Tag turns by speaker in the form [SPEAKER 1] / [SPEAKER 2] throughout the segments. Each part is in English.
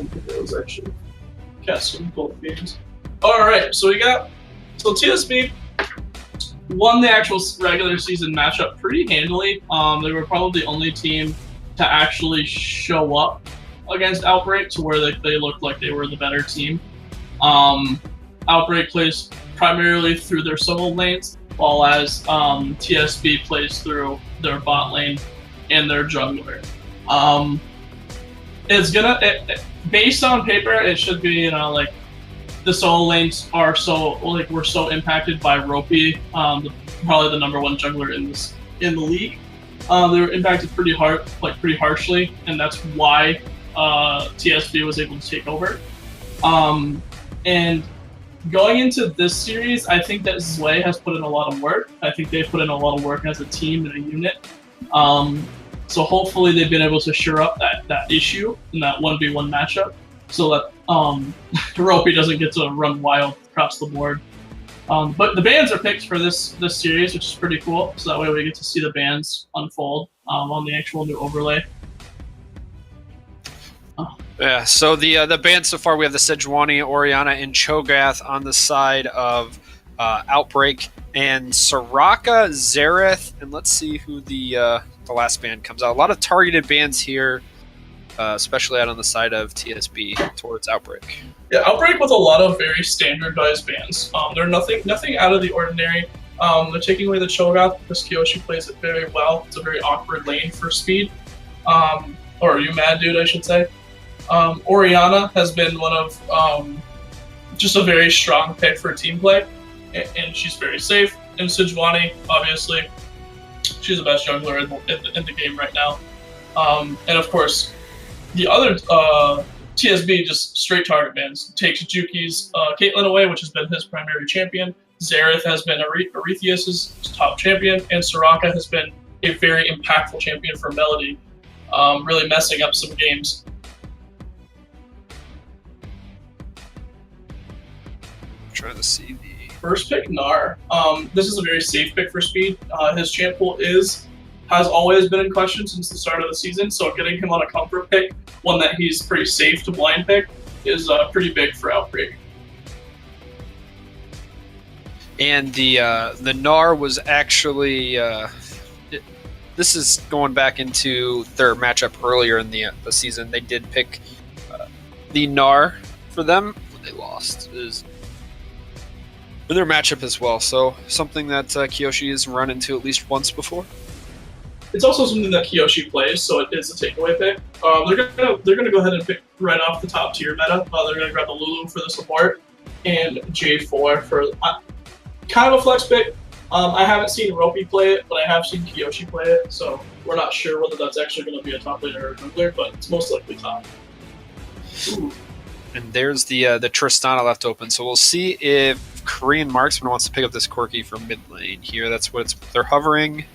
[SPEAKER 1] think it was actually casting both games. All right, so TSB won the actual regular season matchup pretty handily. They were probably the only team to actually show up against Outbreak to where they looked like they were the better team. Outbreak plays primarily through their solo lanes, while as TSB plays through their bot lane and their jungler. Based on paper, it should be like the solo lanes are we're so impacted by Ropey, probably the number one jungler in the league. They were impacted pretty harshly, and that's why TSB was able to take over. And going into this series, I think that Zwei has put in a lot of work. I think they've put in a lot of work as a team and a unit. So hopefully they've been able to shore up that issue in that 1v1 matchup, so that Ropey doesn't get to run wild across the board. But the bans are picked for this series, which is pretty cool. So that way we get to see the bans unfold on the actual new overlay.
[SPEAKER 2] Yeah, so the bans so far, we have the Sejuani, Orianna, and Cho'Gath on the side of Outbreak, and Soraka, Xerath, and let's see who the last ban comes out. A lot of targeted bans here, especially out on the side of TSB towards Outbreak.
[SPEAKER 1] Yeah, Outbreak with a lot of very standardized bans. They're nothing out of the ordinary. They're taking away the Cho'Gath because Kyoshi plays it very well. It's a very awkward lane for speed. Or you mad dude, I should say. Orianna has been one of just a very strong pick for team play, and she's very safe. And Sejuani, obviously, she's the best jungler in the game right now. And of course, the other TSB just straight target bans. Takes Juki's Caitlyn away, which has been his primary champion. Xerath has been Arethius' top champion, and Soraka has been a very impactful champion for Melody, really messing up some games.
[SPEAKER 2] Trying to see the
[SPEAKER 1] first pick, Gnar. This is a very safe pick for speed. His champ pool has always been in question since the start of the season, so getting him on a comfort pick, one that he's pretty safe to blind pick, is pretty big for Outbreak.
[SPEAKER 2] And the Gnar was actually this is going back into their matchup earlier in the season. They did pick the Gnar for them. They lost is in their matchup as well. So something that Kyoshi has run into at least once before.
[SPEAKER 1] It's also something that Kyoshi plays, so it is a takeaway pick. They're gonna go ahead and pick right off the top tier meta. They're gonna grab the Lulu for the support and J4 for kind of a flex pick. I haven't seen Ropey play it, but I have seen Kyoshi play it, so we're not sure whether that's actually going to be a top laner or a jungler, but it's most likely top. Ooh.
[SPEAKER 2] And there's the Tristana left open, so we'll see if Korean Marksman wants to pick up this Corki from mid lane here. That's what they're hovering,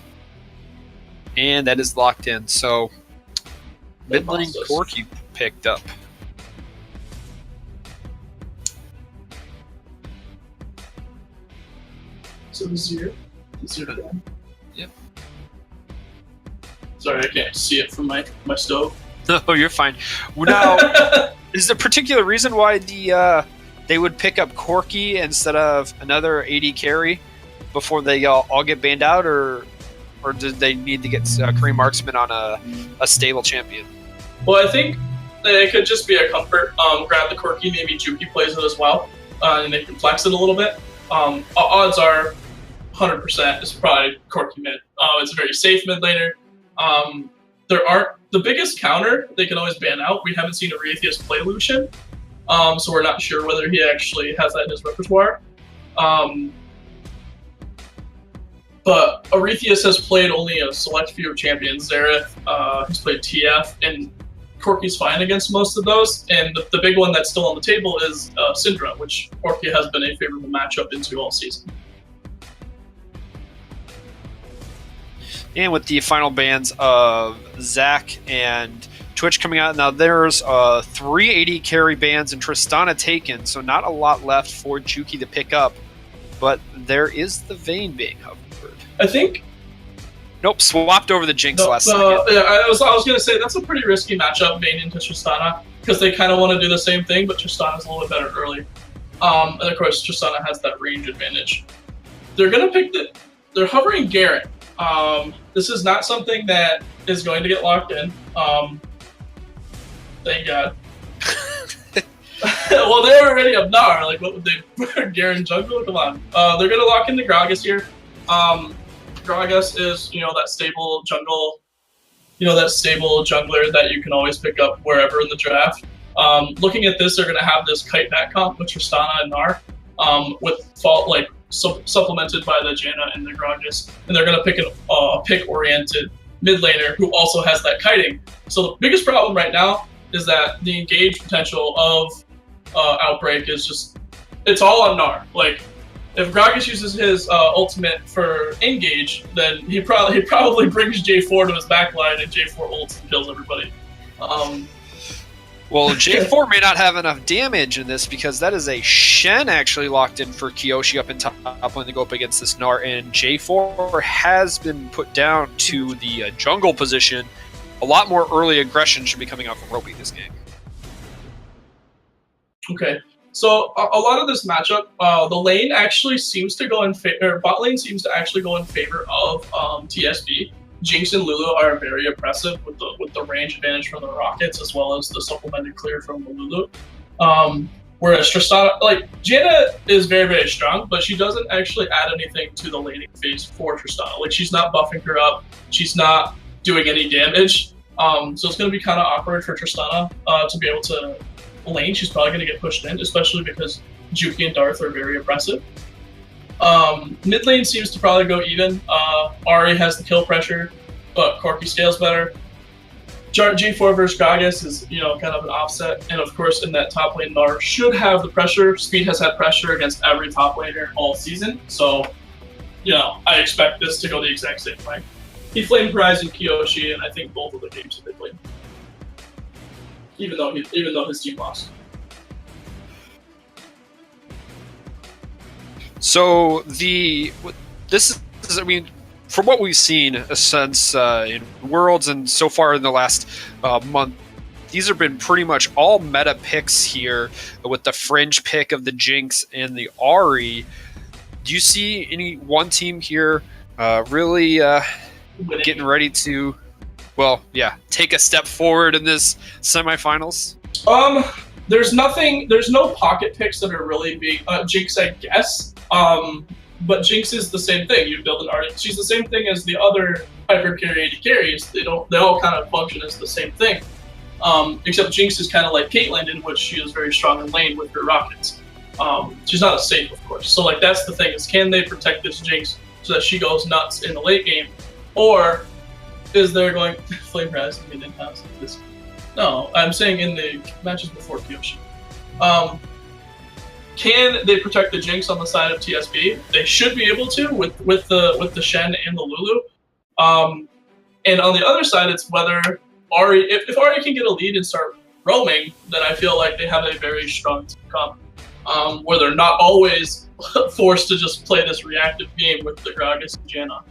[SPEAKER 2] and that is locked in. So mid lane Corki picked up.
[SPEAKER 1] So Zero again.
[SPEAKER 2] Yep.
[SPEAKER 1] Sorry, I can't see it from my stove.
[SPEAKER 2] No, you're fine. Now, is there a particular reason why they would pick up Corki instead of another AD carry before they all get banned out, or did they need to get Korean Marksman on a stable champion?
[SPEAKER 1] Well, I think it could just be a comfort. Grab the Corki, maybe Juki plays it as well, and they can flex it a little bit. Odds are 100% is probably Corki mid. It's a very safe mid laner. There aren't the biggest counter they can always ban out. We haven't seen Arethius play Lucian, so we're not sure whether he actually has that in his repertoire. But Arethius has played only a select few of champions. Xerath has played TF, and Corki's fine against most of those. And the big one that's still on the table is Syndra, which Corki has been a favorable matchup into all season.
[SPEAKER 2] And with the final bans of Zac and Twitch coming out, now there's 3 AD carry bans and Tristana taken, so not a lot left for Juki to pick up. But there is the Vayne being hovered.
[SPEAKER 1] I think...
[SPEAKER 2] Nope, swapped over the Jinx last second.
[SPEAKER 1] Yeah, I was going to say, that's a pretty risky matchup, Vayne into Tristana. because they kind of want to do the same thing, but Tristana's a little bit better early. And of course, Tristana has that range advantage. They're going to pick they're hovering Garen. This is not something that is going to get locked in. Thank God. Well, they're already up Gnar. Like, what would they? Garen jungle? Come on. They're going to lock into Gragas here. Gragas is, that stable jungle. That stable jungler that you can always pick up wherever in the draft. Looking at this, they're going to have this kite back comp with Tristana and Gnar, with supplemented by the Janna and the Gragas, and they're going to pick a pick-oriented mid laner who also has that kiting. So the biggest problem right now is that the engage potential of Outbreak is just, it's all on Gnar. Like, if Gragas uses his ultimate for engage, then he probably brings J4 to his backline and J4 ults and kills everybody.
[SPEAKER 2] Well, J4 may not have enough damage in this because that is a Shen actually locked in for Kyoshi up in top lane to go up against this Gnar, and J4 has been put down to the jungle position. A lot more early aggression should be coming out from Ropey this game.
[SPEAKER 1] Okay, so a lot of this matchup, the lane actually seems to go in favor, bot lane seems to actually go in favor of TSB. Jinx and Lulu are very oppressive with the range advantage from the Rockets as well as the supplemented clear from the Lulu. Whereas Tristana, like, Janna is very, very strong, but she doesn't actually add anything to the laning phase for Tristana. Like, she's not buffing her up, she's not doing any damage. So it's going to be kind of awkward for Tristana to be able to lane. She's probably going to get pushed in, especially because Juki and Darth are very oppressive. Mid lane seems to probably go even. Ahri has the kill pressure, but Corki scales better. G4 versus Gragas is, kind of an offset. And of course, in that top lane, Gnar should have the pressure. Speed has had pressure against every top laner all season. So, I expect this to go the exact same way. He flamed Horizon Kyoshi, and I think both of the games have been played. Even though his team lost.
[SPEAKER 2] So this is, I mean, from what we've seen since in Worlds and so far in the last month, these have been pretty much all meta picks here, with the fringe pick of the Jinx and the Ahri. Do you see any one team here really getting ready to, take a step forward in this semifinals?
[SPEAKER 1] There's no pocket picks that are really big. Jinx, I guess. But Jinx is the same thing. You build an artist. She's the same thing as the other hyper carry AD carries. They all kind of function as the same thing. Except Jinx is kind of like Caitlyn, in which she is very strong in lane with her rockets. She's not as safe, of course. So that's the thing, is can they protect this Jinx so that she goes nuts in the late game, or is there going Flame Rise in in-house? No, I'm saying in the matches before Kyoshi. Can they protect the Jinx on the side of TSB? They should be able to with the Shen and the Lulu. And on the other side, it's whether Ahri, if Ahri can get a lead and start roaming, then I feel like they have a very strong team comp, where they're not always forced to just play this reactive game with the Gragas and Janna.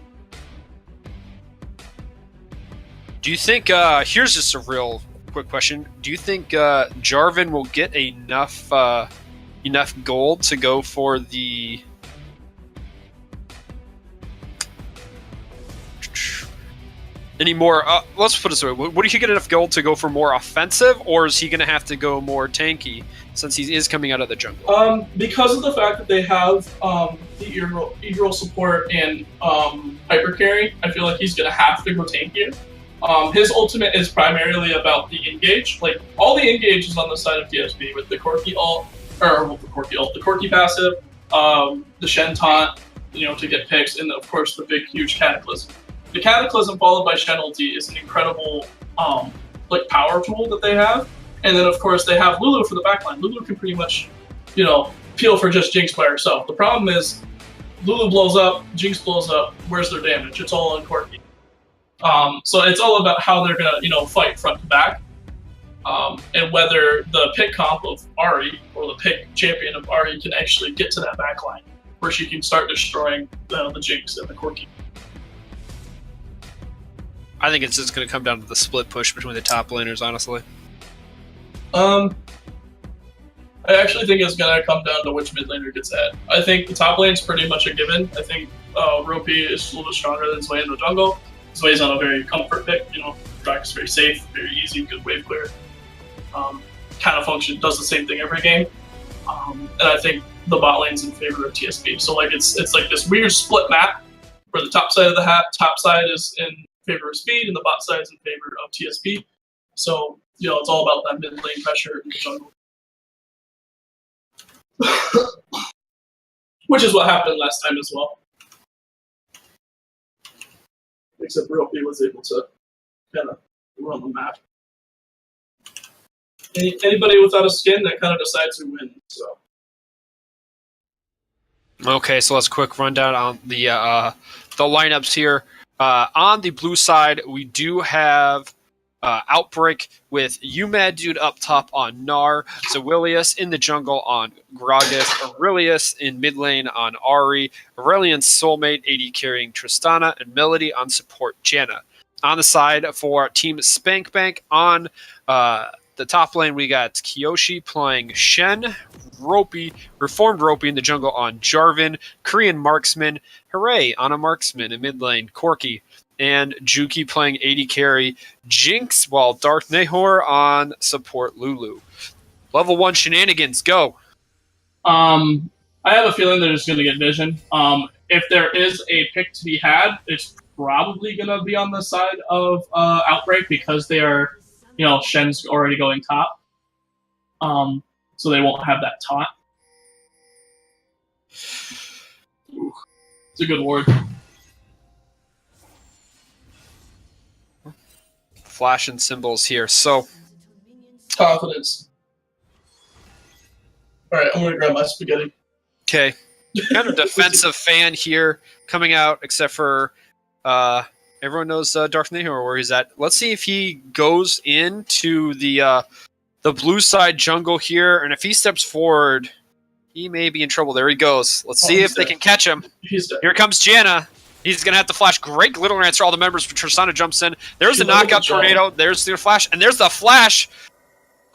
[SPEAKER 2] Do you think, here's just a real quick question, do you think Jarvan will get enough gold to go for the any more let's put it this way, would he get enough gold to go for more offensive, or is he going to have to go more tanky since he is coming out of the jungle?
[SPEAKER 1] Because of the fact that they have the Eagle support and hyper carry, I feel like he's going to have to go tankier. His ultimate is primarily about the engage. Like, all the engage is on the side of TSB with the Corki ult, the Corki passive, the Shen taunt, to get picks, and of course the big, huge Cataclysm. The Cataclysm followed by Shen ulti is an incredible power tool that they have. And then of course they have Lulu for the backline. Lulu can pretty much, peel for just Jinx by herself. The problem is Lulu blows up, Jinx blows up, where's their damage? It's all on Corki. So it's all about how they're gonna, fight front to back. And whether the pick comp of Ahri or the pick champion of Ahri can actually get to that backline where she can start destroying the Jinx and the Corki.
[SPEAKER 2] I think it's just going to come down to the split push between the top laners, honestly.
[SPEAKER 1] Um, I actually think it's gonna come down to which mid laner gets ahead. I think the top lane's pretty much a given. I think Ropey is a little bit stronger than Zwei in the jungle. Zwei's on a very comfort pick. Drax very safe, very easy, good wave clear. Kind of function, does the same thing every game. And I think the bot lane's in favor of TSP. So like it's like this weird split map where the top side of the top side is in favor of speed and the bot side is in favor of TSP. So it's all about that mid lane pressure in the jungle. Which is what happened last time as well. Except Ropey was able to kind of run the map. Anybody without a skin, that kind of decides who wins. So.
[SPEAKER 2] Okay, so let's quick rundown on the lineups here. On the blue side, we do have Outbreak with UMad Dude up top on Gnar, Zawilius in the jungle on Gragas, Aurelius in mid lane on Ahri, Aurelian's soulmate AD carrying Tristana, and Melody on support Janna. On the side for Team Spankbank on the top lane, we got Kyoshi playing Shen, Reformed Ropey in the jungle on Jarvan, Korean Marksman, Hooray on a Marksman in mid lane, Corki, and Juki playing AD carry Jinx, while Darth Nahor on support Lulu. Level 1 shenanigans, go!
[SPEAKER 1] I have a feeling they're just going to get Vision. If there is a pick to be had, it's probably going to be on the side of Outbreak because they are, Shen's already going top. So they won't have that taunt. Ooh, it's a good word.
[SPEAKER 2] Flashing symbols here. So
[SPEAKER 1] confidence. All right, I'm gonna grab my spaghetti.
[SPEAKER 2] Okay, kind of defensive fan here coming out, except for everyone knows Darth Nahor where he's at. Let's see if he goes into the blue side jungle here, and if he steps forward, he may be in trouble. There he goes. Let's see if they can catch him.
[SPEAKER 1] He's dead.
[SPEAKER 2] Here comes Janna. He's going to have to flash. Great Glitter Lance for all the members. Tristana jumps in. There's the knockout tornado. There's the flash. And there's the flash.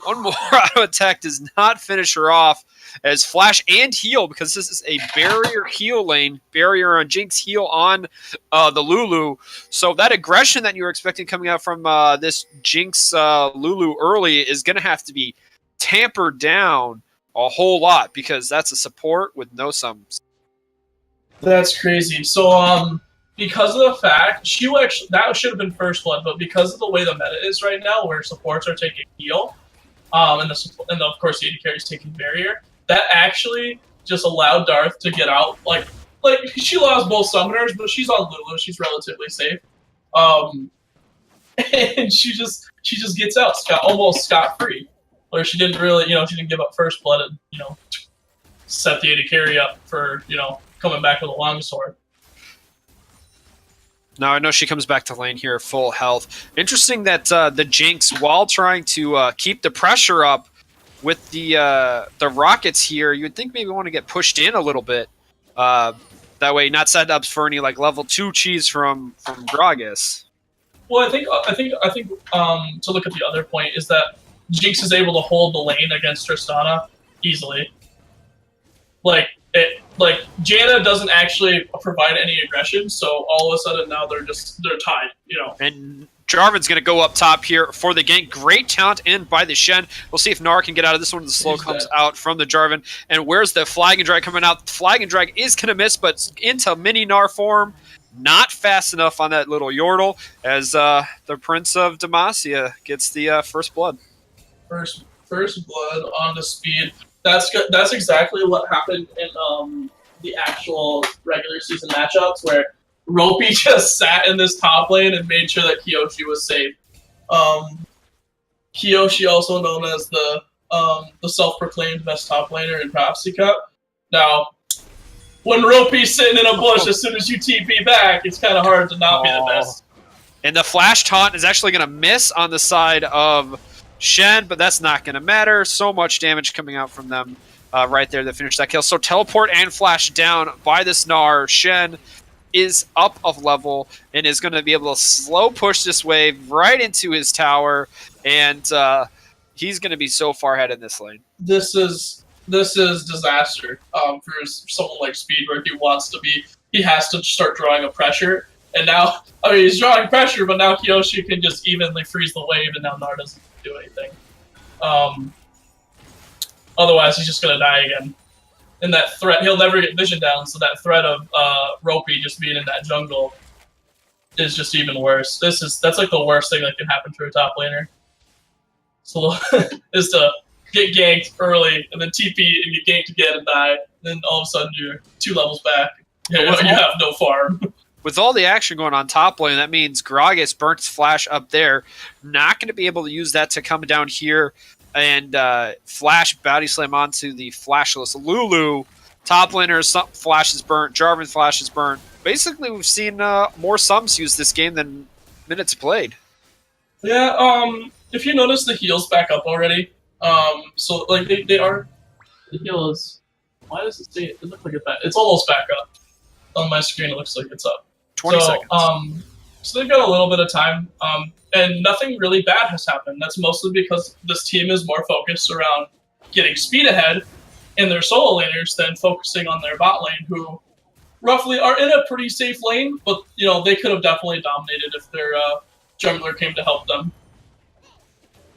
[SPEAKER 2] One more auto attack does not finish her off as flash and heal, because this is a barrier heal lane. Barrier on Jinx, heal on the Lulu. So that aggression that you were expecting coming out from this Jinx Lulu early is going to have to be tampered down a whole lot, because that's a support with no sums.
[SPEAKER 1] That's crazy. So, because of the fact that should have been first blood, but because of the way the meta is right now, where supports are taking heal, and of course the AD carry is taking barrier, that actually just allowed Darth to get out. Like she lost both summoners, but she's on Lulu. She's relatively safe, and she just gets out almost scot free, where she didn't really, she didn't give up first blood and set the AD carry up for coming back with a longsword.
[SPEAKER 2] Now I know she comes back to lane here full health. Interesting that the Jinx, while trying to keep the pressure up with the rockets here, you would think maybe want to get pushed in a little bit. That way, not set up for any level 2 cheese from Gragas.
[SPEAKER 1] Well, I think to look at the other point is that Jinx is able to hold the lane against Tristana easily. Janna doesn't actually provide any aggression, so all of a sudden now they're tied,
[SPEAKER 2] And Jarvan's going to go up top here for the gank. Great talent in by the Shen. We'll see if Gnar can get out of this one. The slow comes out from the Jarvan. And where's the Flag and Drag coming out? Flag and Drag is going to miss, but into mini Gnar form. Not fast enough on that little Yordle, as the Prince of Demacia gets the first blood.
[SPEAKER 1] First blood on the speed. That's exactly what happened in the actual regular season matchups, where Ropey just sat in this top lane and made sure that Kyoshi was safe. Kyoshi, also known as the self-proclaimed best top laner in Prophecy Cup. Now, when Ropey's sitting in a bush, as soon as you TP back, it's kind of hard to not be the best.
[SPEAKER 2] And the flash taunt is actually going to miss on the side of Shen, but that's not going to matter. So much damage coming out from them right there to finish that kill. So teleport and flash down by this Gnar. Shen is up of level and is going to be able to slow push this wave right into his tower. And he's going to be so far ahead in this lane.
[SPEAKER 1] This is disaster for someone like Speed, where he wants to be. He has to start drawing a pressure, and now he's drawing pressure, but now Kyoshi can just evenly freeze the wave, and now Gnar doesn't do anything. Otherwise, he's just gonna die again. And that threat, he'll never get vision down, so that threat of Ropey just being in that jungle is just even worse. That's like the worst thing that can happen to a top laner. So is to get ganked early and then TP and get ganked again and die. Then all of a sudden you're 2 levels back. You have no farm.
[SPEAKER 2] With all the action going on top lane, that means Gragas burnt flash up there. Not going to be able to use that to come down here and flash body slam onto the flashless Lulu. Top laner, some flash is burnt. Jarvan flash is burnt. Basically, we've seen more sums use this game than minutes played.
[SPEAKER 1] Yeah, if you notice, the heal's back up already. So like they are. The heal is. Why does it say it look like it's back? It's almost back up. On my screen, it looks like it's up.
[SPEAKER 2] 20 seconds.
[SPEAKER 1] So they've got a little bit of time, and nothing really bad has happened. That's mostly because this team is more focused around getting speed ahead in their solo laners than focusing on their bot lane, who roughly are in a pretty safe lane, but they could have definitely dominated if their jungler came to help them.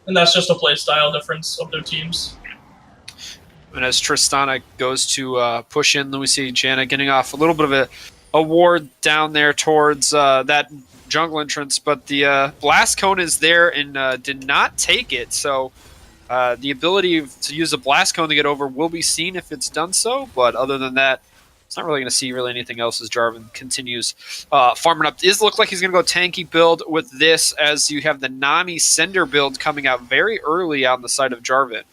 [SPEAKER 1] And that's just a play style difference of their teams.
[SPEAKER 2] And as Tristana goes to push in, then we see Janna getting off a little bit of a ward down there towards that jungle entrance, but the blast cone is there and did not take it. So the ability to use a blast cone to get over will be seen if it's done so, but other than that, it's not really going to see really anything else as Jarvan continues farming up. It does look like he's going to go tanky build with this, as you have the Nami Cinder build coming out very early on the side of Jarvan.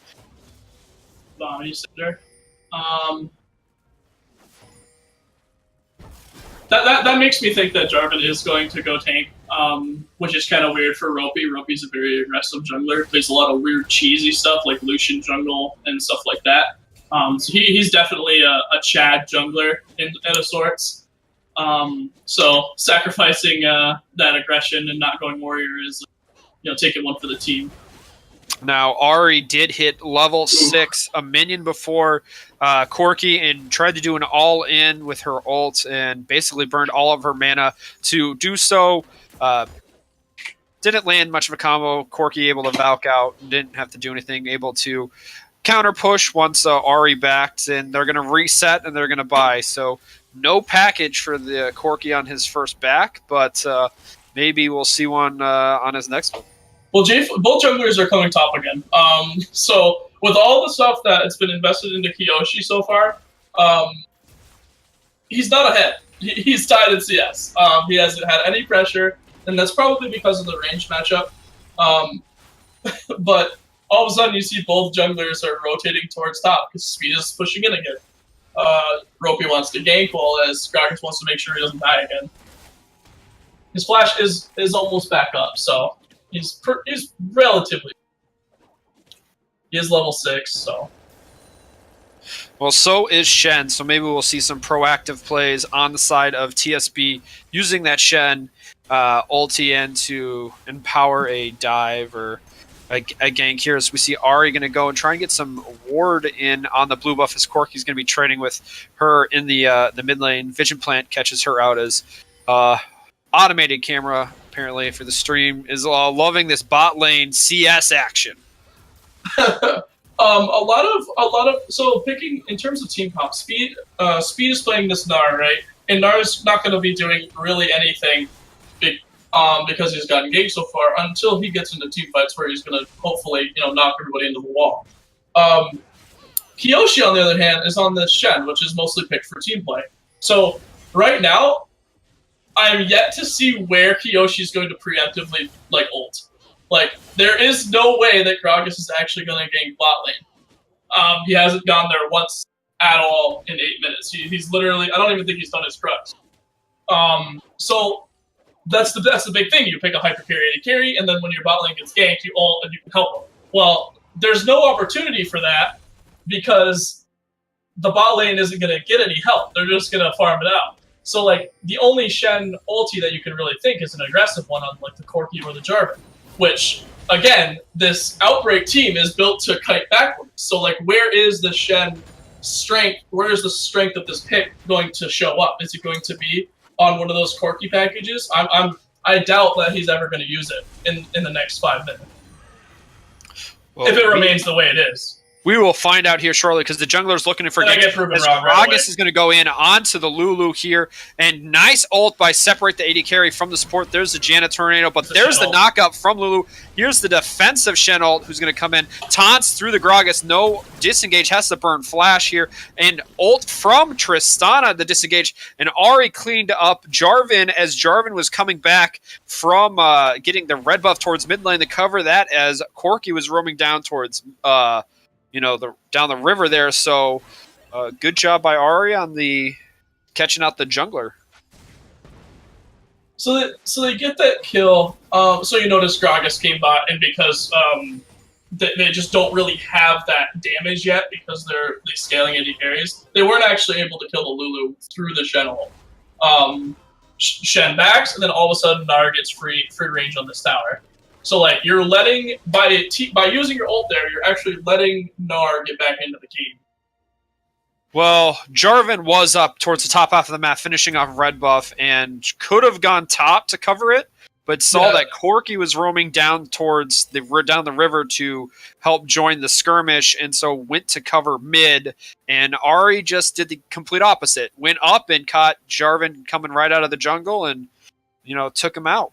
[SPEAKER 1] Nami Cinder. That makes me think that Jarvan is going to go tank, which is kind of weird for Ropey. Ropey's a very aggressive jungler. Plays a lot of weird cheesy stuff like Lucian jungle and stuff like that. So he's definitely a Chad jungler in of sorts. So sacrificing that aggression and not going warrior is, taking one for the team.
[SPEAKER 2] Now, Ahri did hit level 6, a minion before Corki, and tried to do an all-in with her ult and basically burned all of her mana to do so. Didn't land much of a combo. Corki able to Valk out, didn't have to do anything, able to counter push once Ahri backed, and they're going to reset and they're going to buy. So no package for the Corki on his first back, but maybe we'll see one on his next one.
[SPEAKER 1] Well, both junglers are coming top again. So with all the stuff that it's been invested into Kyoshi so far, he's not ahead. He's tied in CS. He hasn't had any pressure, and that's probably because of the range matchup. But all of a sudden, you see both junglers are rotating towards top because Speed is pushing in again. Ropey wants to gank, while as Gragas wants to make sure he doesn't die again. His flash is almost back up, so he's relatively. He is level 6, so.
[SPEAKER 2] Well, so is Shen, so maybe we'll see some proactive plays on the side of TSB using that Shen ulti in to empower a dive or a gank here. As we see Ahri going to go and try and get some ward in on the blue buff, as Corki's going to be trading with her in the mid lane. Vision Plant catches her out as automated camera, apparently, for the stream, is loving this bot lane CS action.
[SPEAKER 1] A lot of so picking in terms of team comp, Speed is playing this Gnar, right? And Gnar is not going to be doing really anything big because he's gotten ganked so far until he gets into team fights where he's going to hopefully knock everybody into the wall. Kyoshi, on the other hand, is on this Shen, which is mostly picked for team play. So right now, I'm yet to see where Kyoshi is going to preemptively ult. There is no way that Gragas is actually going to gank bot lane. He hasn't gone there once at all in 8 minutes. He's literally, I don't even think he's done his crux. So that's the big thing. You pick a hyper carry and a carry, and then when your bot lane gets ganked, you ult and you can help him. Well, there's no opportunity for that because the bot lane isn't going to get any help. They're just going to farm it out. So the only Shen ulti that you can really think is an aggressive one on the Corki or the Jarvan, which again, this Outbreak team is built to kite backwards. So, like, where is the Shen strength? Where is the strength of this pick going to show up? Is it going to be on one of those Corki packages? I doubt that he's ever going to use it in the next 5 minutes. Well, if it remains the way it is.
[SPEAKER 2] We will find out here shortly because the jungler's looking for
[SPEAKER 1] Gragas
[SPEAKER 2] Gragas is going to go in onto the Lulu here. And nice ult by Separate the AD carry from the support. There's the Janna Tornado, but there's the knockup from Lulu. Here's the defensive Shen ult who's going to come in. Taunts through the Gragas. No disengage. Has to burn Flash here. And ult from Tristana, the disengage. And Ahri cleaned up Jarvan as Jarvan was coming back from getting the red buff towards mid lane to cover that as Corki was roaming down towards... down the river there. So, good job by Ahri on the catching out the jungler.
[SPEAKER 1] So they get that kill. So you notice Gragas came bot, and because they just don't really have that damage yet because they're scaling AD carries, they weren't actually able to kill the Lulu through the Shen ult. Shen backs, and then all of a sudden Gnar gets free range on this tower. So, like, you're letting, by using your ult there, you're actually letting Gnar get back into the game.
[SPEAKER 2] Well, Jarvan was up towards the top half of the map, finishing off red buff, and could have gone top to cover it, but saw that Corki was roaming down towards down the river to help join the skirmish, and so went to cover mid, and Ahri just did the complete opposite. Went up and caught Jarvan coming right out of the jungle and, took him out.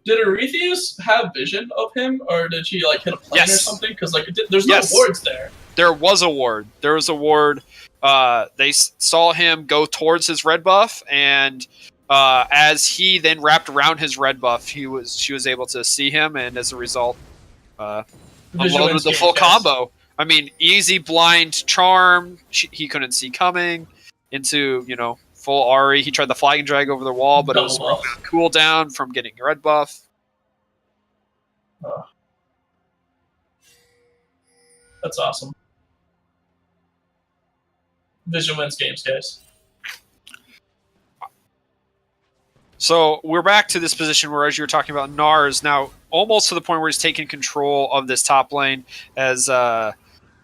[SPEAKER 1] Did Arethius have vision of him, or did he hit a plane or something? Because there's no wards there.
[SPEAKER 2] There was a ward. They saw him go towards his red buff, and as he then wrapped around his red buff, she was able to see him, and as a result, unloaded the full combo. I mean, easy blind charm. He couldn't see coming into full Ahri. He tried the flag and drag over the wall, but it was cool down from getting red buff.
[SPEAKER 1] That's awesome. Vision wins games, guys.
[SPEAKER 2] So we're back to this position where, as you were talking about, Gnar is now almost to the point where he's taking control of this top lane as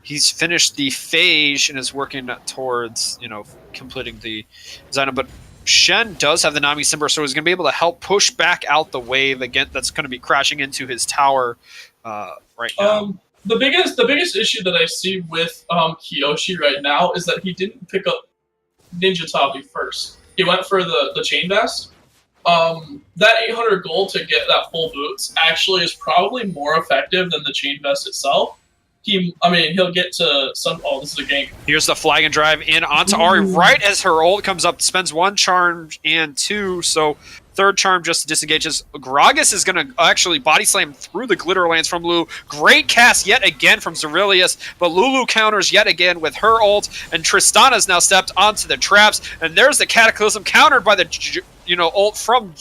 [SPEAKER 2] he's finished the phage and is working towards, completing the design. But Shen does have the Nami Simber, so he's going to be able to help push back out the wave again that's going to be crashing into his tower right now.
[SPEAKER 1] The biggest issue that I see with Kiyoshi right now is that he didn't pick up Ninja Tabi first. He went for the Chain Vest. That 800 gold to get that full boots actually is probably more effective than the Chain Vest itself. He'll get to some... Oh, this is a gank.
[SPEAKER 2] Here's the flag and drive in onto Ahri right as her ult comes up. Spends 1 charm and 2, so 3rd charm just to disengages. Gragas is going to actually body slam through the glitter lance from Lulu. Great cast yet again from Zerilius, but Lulu counters yet again with her ult, and Tristana's now stepped onto the traps, and there's the Cataclysm countered by the ult from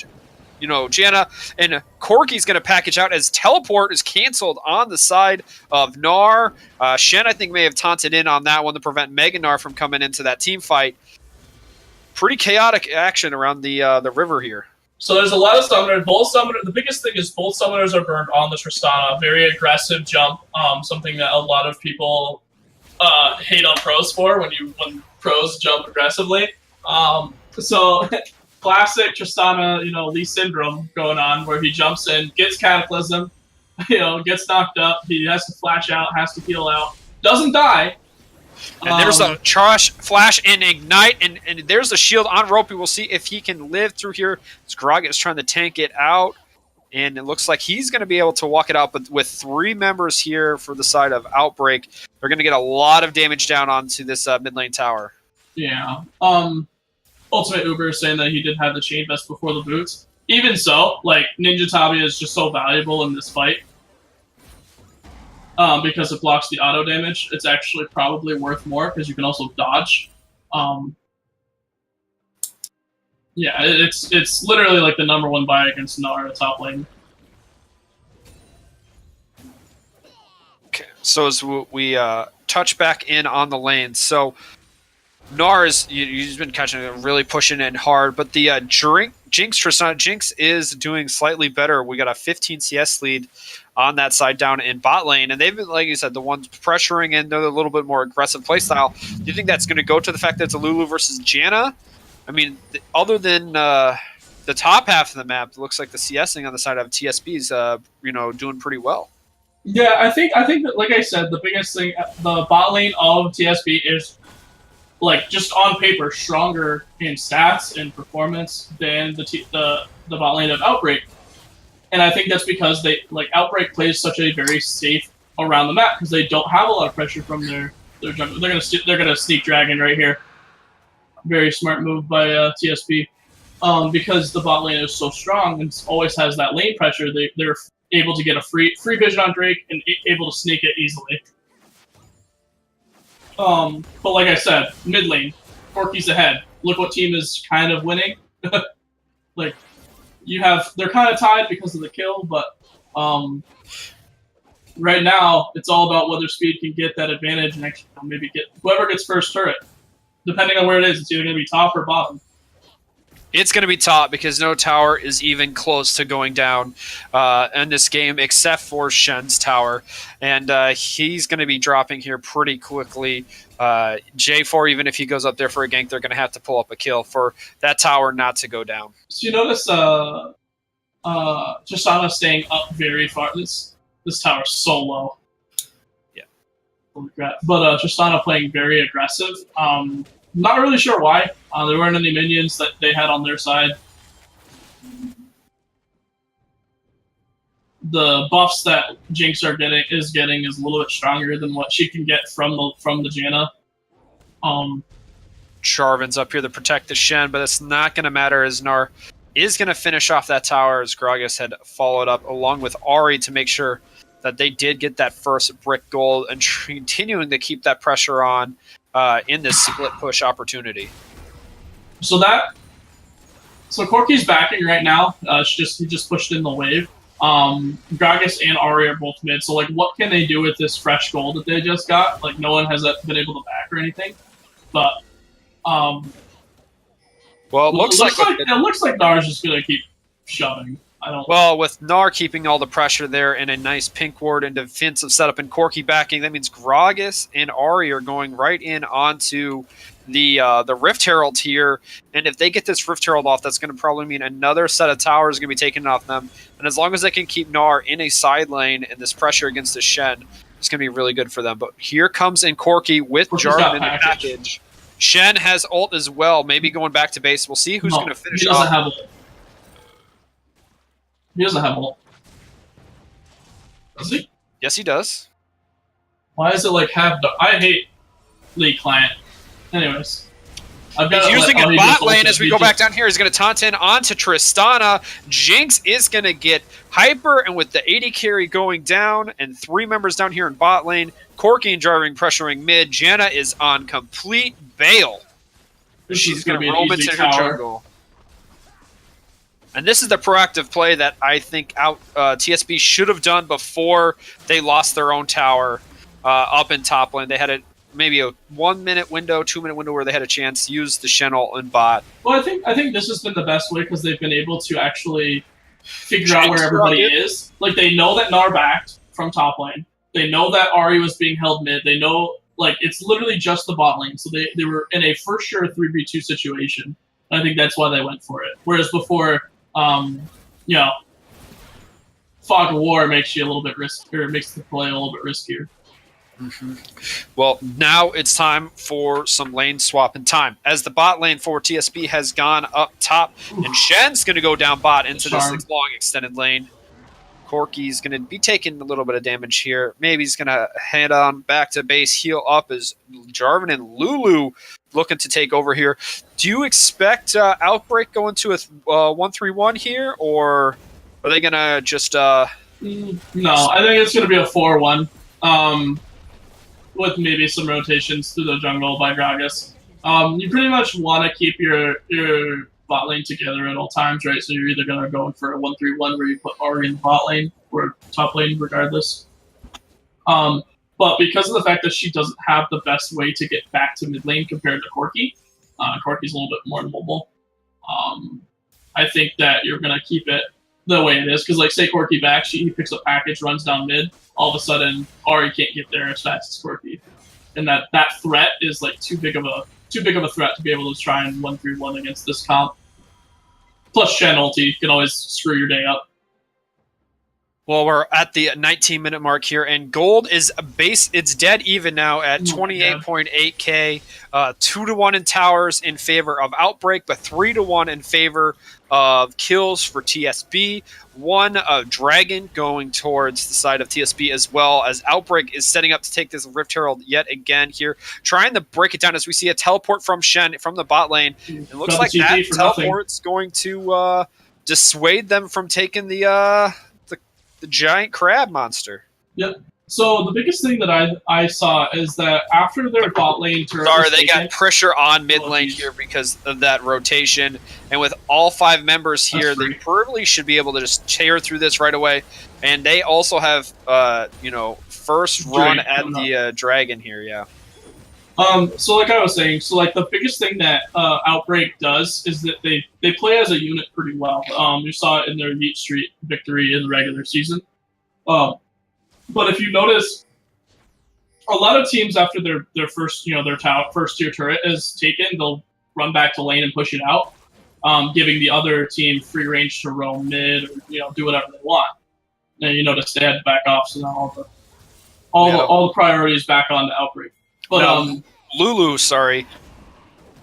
[SPEAKER 2] Janna, and Corki's going to package out as teleport is canceled on the side of Gnar. Shen, I think, may have taunted in on that one to prevent Mega Gnar from coming into that team fight. Pretty chaotic action around the river here.
[SPEAKER 1] So there's a lot of summoners. The biggest thing is both summoners are burned on the Tristana. Very aggressive jump, something that a lot of people hate on pros for when pros jump aggressively. So classic Tristana, Lee syndrome going on, where he jumps in, gets Cataclysm, gets knocked up, he has to flash out, has to heal out, doesn't die.
[SPEAKER 2] And there's a charge, flash, and ignite, and there's the shield on Ropey. We'll see if he can live through here. Gragas is trying to tank it out, and it looks like he's going to be able to walk it out, but with 3 members here for the side of Outbreak, they're going to get a lot of damage down onto this mid lane tower.
[SPEAKER 1] Yeah. Ultimate Uber is saying that he did have the Chain Vest before the boots. Even so, Ninja Tabi is just so valuable in this fight. Because it blocks the auto damage. It's actually probably worth more because you can also dodge. Yeah, it's literally the number 1 buy against Gnar at top lane.
[SPEAKER 2] Okay, so as we touch back in on the lane, so Gnar is, he's been catching it, really pushing in hard, but the Jinx, Tristana. Jinx is doing slightly better. We got a 15 CS lead on that side down in bot lane, and they've been, like you said, the ones pressuring and they're a little bit more aggressive playstyle. Do you think that's going to go to the fact that it's a Lulu versus Janna? I mean, other than the top half of the map, it looks like the CSing on the side of TSB is doing pretty well.
[SPEAKER 1] Yeah, I think that, like I said, the biggest thing, the bot lane of TSB is, like, just on paper, stronger in stats and performance than the bot lane of Outbreak. And I think that's because Outbreak plays such a very safe around the map because they don't have a lot of pressure from their jungle. They're gonna sneak dragon right here. Very smart move by TSB. Because the bot lane is so strong and always has that lane pressure, they're able to get a free vision on Drake and able to sneak it easily. But like I said, mid lane, Corki's ahead. Look what team is kind of winning. Like, they're kind of tied because of the kill, but right now it's all about whether Speed can get that advantage and actually maybe get whoever gets first turret. Depending on where it is, it's either going to be top or bottom.
[SPEAKER 2] It's going to be top because no tower is even close to going down in this game except for Shen's tower. And he's going to be dropping here pretty quickly. J4, even if he goes up there for a gank, they're going to have to pull up a kill for that tower not to go down.
[SPEAKER 1] So you notice Tristana staying up very far. This tower's so low.
[SPEAKER 2] Yeah.
[SPEAKER 1] But Tristana playing very aggressive. Not really sure why. There weren't any minions that they had on their side. The buffs that Jinx is getting is a little bit stronger than what she can get from the Janna.
[SPEAKER 2] Jarvan's up here to protect the Shen, but it's not going to matter as Gnar is going to finish off that tower as Gragas had followed up along with Ahri to make sure that they did get that first brick gold and continuing to keep that pressure on in this split push opportunity.
[SPEAKER 1] So Corki's backing right now. He just pushed in the wave. Gragas and Ahri are both mid. So like, what can they do with this fresh gold that they just got? Like, no one has been able to back or anything. But
[SPEAKER 2] well, it looks like
[SPEAKER 1] Gnar's just gonna keep shoving.
[SPEAKER 2] Well, with Gnar keeping all the pressure there and a nice pink ward and defensive setup and Corki backing, that means Gragas and Ahri are going right in onto the Rift Herald here. And if they get this Rift Herald off, that's going to probably mean another set of towers is going to be taken off them. And as long as they can keep Gnar in a side lane and this pressure against the Shen, it's going to be really good for them. But here comes in Corki with Jarvan in the package. Shen has ult as well, maybe going back to base. We'll see who's going to finish off.
[SPEAKER 1] He doesn't have ult. Does he?
[SPEAKER 2] Yes, he does.
[SPEAKER 1] Why is it like I hate League Client. Anyways.
[SPEAKER 2] He's using a bot lane as we go back down here. He's going to taunt in onto Tristana. Jinx is going to get hyper, and with the 80 carry going down and 3 members down here in bot lane, Corki and Jarvan pressuring mid. Janna is on complete bail. She's going to roam into her jungle. And this is the proactive play that I think TSB should have done before they lost their own tower up in top lane. They had maybe a 1-minute window, 2-minute window where they had a chance to use the Shen ult and bot.
[SPEAKER 1] Well, I think this has been the best way because they've been able to actually figure out where everybody is. Like, they know that Gnar backed from top lane. They know that Ahri was being held mid. They know, like, it's literally just the bot lane. So they were in a for sure 3v2 situation. I think that's why they went for it. Whereas before, Fog of War makes you a little bit makes the play a little bit riskier.
[SPEAKER 2] Mm-hmm. Well, now it's time for some lane swap in time. As the bot lane for TSB has gone up top, and Shen's going to go down bot into this long extended lane. Corki's going to be taking a little bit of damage here. Maybe he's going to head on back to base, heal up as Jarvan and Lulu looking to take over here. Do you expect Outbreak going to a 1-3-1 here, or are they going to just... No,
[SPEAKER 1] I think it's going to be a 4-1. With maybe some rotations through the jungle by Gragas. You pretty much want to keep your bot lane together at all times, right? So you're either going to go for a 1-3-1 where you put Ahri in the bot lane or top lane regardless. But because of the fact that she doesn't have the best way to get back to mid lane compared to Corki, Corki's a little bit more mobile. I think that you're gonna keep it the way it is because, like, say Corki back, he picks up package, runs down mid. All of a sudden, Ari can't get there as fast as Corki, and that threat is like too big of a threat to be able to try and 1-3-1 against this comp. Plus, Shen ulti can always screw your day up.
[SPEAKER 2] Well, we're at the 19-minute mark here, and gold is it's dead even now at 28.8k. 2-1 in towers in favor of Outbreak, but 3-1 in favor of kills for TSB. 1 Dragon going towards the side of TSB, as well as Outbreak is setting up to take this Rift Herald yet again here, trying to break it down as we see a teleport from Shen from the bot lane. It looks like that teleport's going to dissuade them from taking the giant crab monster.
[SPEAKER 1] Yep. So the biggest thing that I saw is that after their bot lane turret,
[SPEAKER 2] they got pressure on mid lane here because of that rotation, and with all 5 members here, they probably should be able to just tear through this right away. And they also have first run at the dragon here. Yeah.
[SPEAKER 1] So like I was saying, so like the biggest thing that Outbreak does is that they play as a unit pretty well. You saw it in their Yeet Street victory in the regular season. But if you notice, a lot of teams after their first first tier turret is taken, they'll run back to lane and push it out, giving the other team free range to roam mid or do whatever they want. And you notice they had to back off, so now all the priorities back on the Outbreak. But
[SPEAKER 2] Lulu,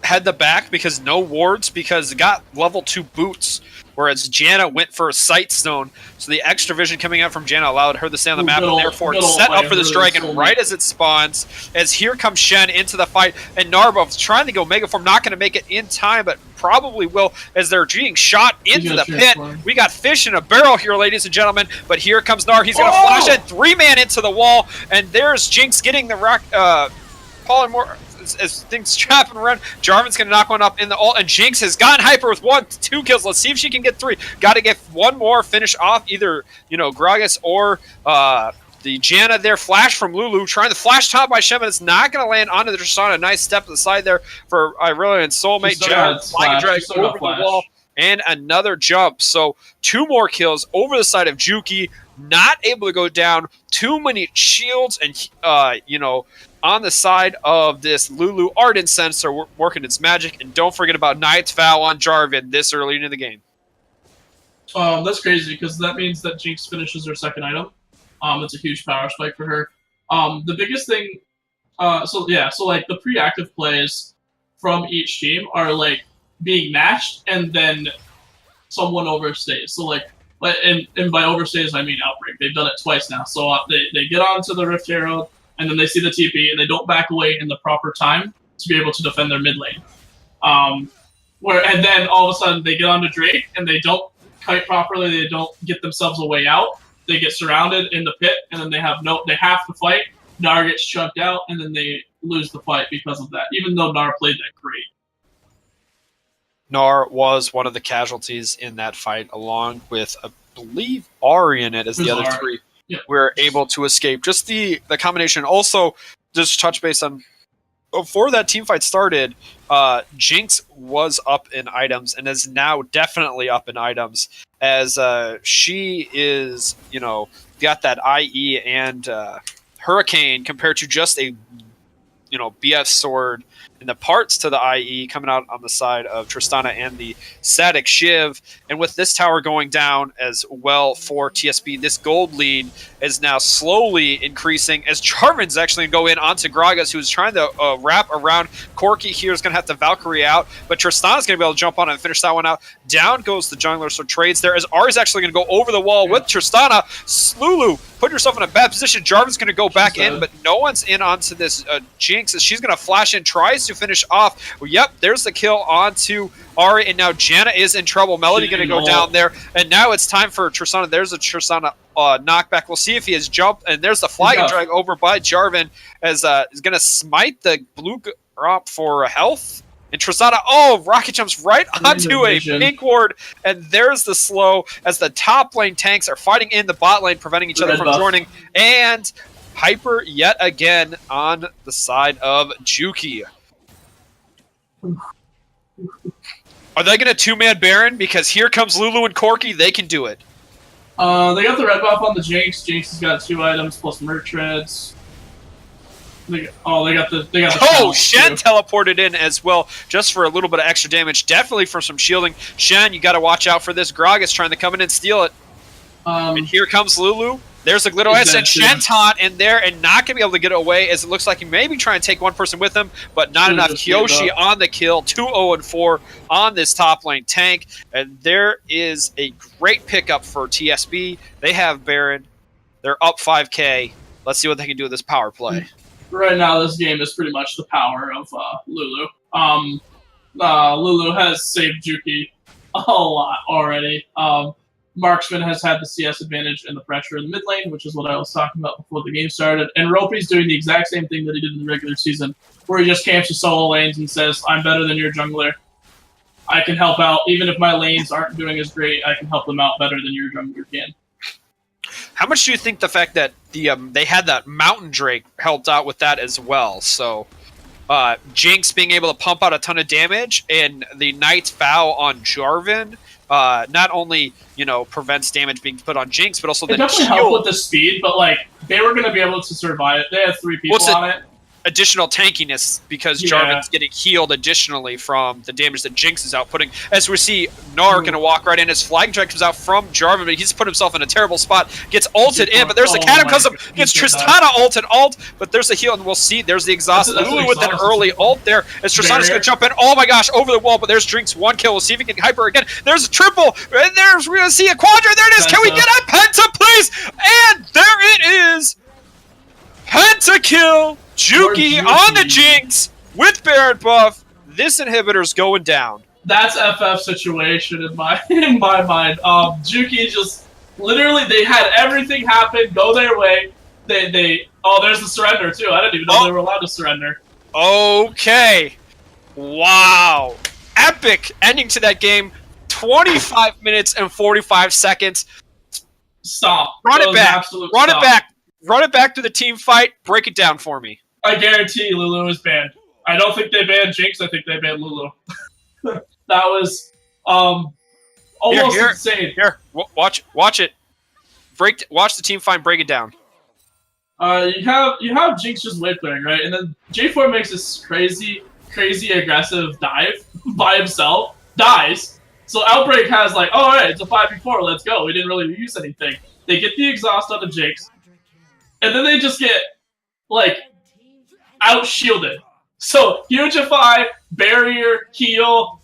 [SPEAKER 2] had the back because no wards, because it got level 2 boots, whereas Janna went for a sight stone. So the extra vision coming out from Janna allowed her to stay on the map, and therefore it's set up for this dragon right as it spawns. As here comes Shen into the fight, and Narbo trying to go Megaform, not going to make it in time, but probably will as they're being shot into the pit. We got fish in a barrel here, ladies and gentlemen, but here comes Nar. He's going to flash it, 3-man into the wall, and there's Jinx getting the rock. Polymorph as things trapping around. Jarvan's gonna knock one up in the ult, and Jinx has gotten hyper with 2 kills. Let's see if she can get 3. Got to get 1 more, finish off either Gragas or the Janna there. Flash from Lulu, trying to flash top by Shen, but it's not gonna land onto the Tristana. Nice step to the side there for Irelia and Soulmate. Janna drag over the wall and another jump. So 2 more kills over the side of Juki. Not able to go down. Too many shields and on the side of this Lulu Ardent Sensor working its magic, and don't forget about Night's Vow on Jarvan this early into the game.
[SPEAKER 1] That's crazy because that means that Jinx finishes her second item. It's a huge power spike for her. The biggest thing, so like the pre-active plays from each team are like being matched, and then someone overstays. So like, and by overstays I mean Outbreak. They've done it twice now. So they get onto the Rift Herald, and then they see the TP, and they don't back away in the proper time to be able to defend their mid lane. And then all of a sudden they get onto Drake, and they don't kite properly. They don't get themselves a way out. They get surrounded in the pit, and then they have to fight. Nar gets chunked out, and then they lose the fight because of that, even though Nar played that great.
[SPEAKER 2] Nar was one of the casualties in that fight, along with, I believe, Ari in it as the other 3. Yeah. We're able to escape. Just the combination. Also, just touch base on, before that team fight started, Jinx was up in items and is now definitely up in items, as she is, got that IE and Hurricane compared to just a, BF sword, and the parts to the IE coming out on the side of Tristana and the Static Shiv. And with this tower going down as well for TSB, this gold lead is now slowly increasing as Jarvan's actually going to go in onto Gragas, who's trying to wrap around. Corki here is going to have to Valkyrie out, but Tristana's going to be able to jump on and finish that one out. Down goes the jungler, so trades there as Ari's actually going to go over the wall with Tristana. Lulu, put yourself in a bad position. Jarvan's going to go back in, but no one's in onto this Jinx as she's going to flash in, tries to finish off. Well, yep, there's the kill onto Ari, and now Janna is in trouble. Melody going to go down there, and now it's time for Tristana. There's a Tristana knockback. We'll see if he has jumped, and there's the flag and drag over by Jarvan as is going to smite the blue drop for health. And Tristana, rocket jumps right onto a pink ward, and there's the slow as the top lane tanks are fighting in the bot lane, preventing each other from joining, and Hyper yet again on the side of Juki. Are they going to 2-man Baron? Because here comes Lulu and Corki. They can do it.
[SPEAKER 1] They got the red buff on the Jinx. Jinx has got 2 items plus merch reds. They got the.
[SPEAKER 2] Oh, Shen teleported in as well, just for a little bit of extra damage. Definitely for some shielding. Shen, you got to watch out for this. Gragas trying to come in and steal it. And here comes Lulu. There's a GlitterS and Shenton in there and not going to be able to get away as it looks like he may be trying to take one person with him, but not enough. Kyoshi on the kill, 2-0-4 on this top lane tank. And there is a great pickup for TSB. They have Baron. They're up 5k. Let's see what they can do with this power play.
[SPEAKER 1] Right now, this game is pretty much the power of Lulu. Lulu has saved Juki a lot already. Marksman has had the CS advantage and the pressure in the mid lane, which is what I was talking about before the game started. And Ropey's doing the exact same thing that he did in the regular season, where he just camps the solo lanes and says, I'm better than your jungler. I can help out. Even if my lanes aren't doing as great, I can help them out better than your jungler can.
[SPEAKER 2] How much do you think the fact that they had that Mountain Drake helped out with that as well? So Jinx being able to pump out a ton of damage, and the Knight's Vow on Jarvan not only prevents damage being put on Jinx, but also
[SPEAKER 1] it definitely helped with the speed. But they were going to be able to survive it. They had 3 people on it.
[SPEAKER 2] Additional tankiness because Jarvan's getting healed additionally from the damage that Jinx is outputting. As we see, Gnar going to walk right in as Flag Drag comes out from Jarvan, but he's put himself in a terrible spot. Gets ulted in, but there's a Cataclysm. Gets Tristana ult, but there's a heal, and we'll see. There's the exhaust. Lulu with an early ult there as Tristana's going to jump in. Oh my gosh, over the wall, but there's Jinx. 1 kill. We'll see if he can hyper again. There's a triple, and we're going to see a quadra. There it is. Can we get a penta, please? And there it is. Pentakill. Juki on the Jinx with Baron buff. This inhibitor's going down.
[SPEAKER 1] That's FF situation in my mind. Juki just literally they had everything happen, go their way. They there's the surrender too. I didn't even know they were allowed to surrender.
[SPEAKER 2] Okay. Wow. Epic ending to that game. 25 minutes and 45 seconds.
[SPEAKER 1] Stop.
[SPEAKER 2] Run it back. Run it back to the team fight. Break it down for me.
[SPEAKER 1] I guarantee Lulu is banned. I don't think they banned Jinx. I think they banned Lulu. That was almost insane.
[SPEAKER 2] Here, watch it. Watch the team fight. Break it down.
[SPEAKER 1] You have Jinx just wave clearing, right? And then J4 makes this crazy aggressive dive by himself. Dies. So Outbreak has alright, it's a 5v4. Let's go. We didn't really use anything. They get the exhaust on the Jinx. And then they just get, out-shielded. So, Hugify, barrier, heal,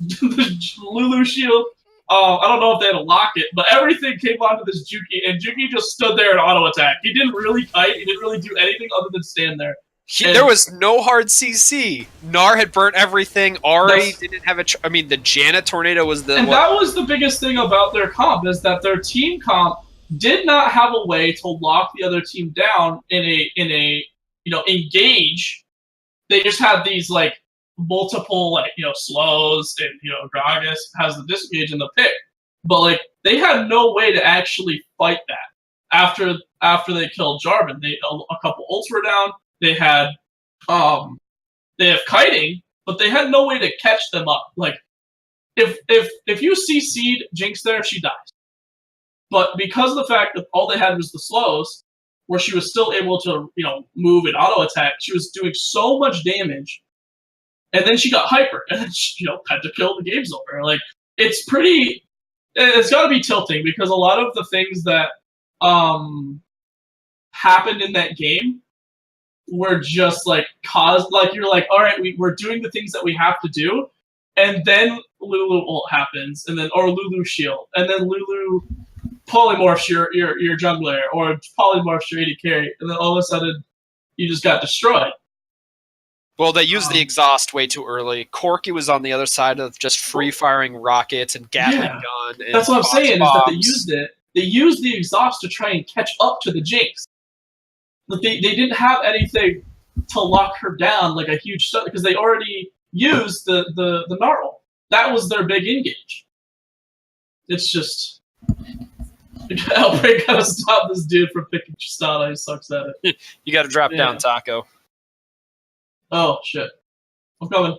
[SPEAKER 1] Lulu shield. I don't know if they had to lock it, but everything came onto this Juki, and Juki just stood there and auto-attack. He didn't really kite. He didn't really do anything other than stand there.
[SPEAKER 2] There was no hard CC. Gnar had burnt everything. Ahri didn't have the Janet Tornado was the...
[SPEAKER 1] And that was the biggest thing about their comp, is that their team comp did not have a way to lock the other team down in a engage. They just had these multiple slows, and Gragas has the disengage and the pick, but they had no way to actually fight that after they killed Jarvan. A couple ults were down. They have kiting, but they had no way to catch them up. If you CC'd Jinx there, she dies. But because of the fact that all they had was the slows, where she was still able to, move and auto-attack, she was doing so much damage. And then she got hyper, and then she, had to kill, the game's over. It's got to be tilting, because a lot of the things that happened in that game were just, caused, you're all right, we're doing the things that we have to do, and then Lulu ult happens, or Lulu shield, and then Lulu polymorphs your jungler, or polymorphs your AD carry, and then all of a sudden you just got destroyed.
[SPEAKER 2] Well, they used the exhaust way too early. Corki was on the other side of just free-firing rockets and Gatling gun. And
[SPEAKER 1] that's what I'm saying, bombs. Is that they used it. They used the exhaust to try and catch up to the Jinx. They didn't have anything to lock her down, a huge stuff, because they already used the Gnarl. That was their big engage. It's just... Outbreak gotta stop this dude from picking Tristana. He sucks at it.
[SPEAKER 2] You gotta drop down, Taco.
[SPEAKER 1] Oh, shit. I'm coming.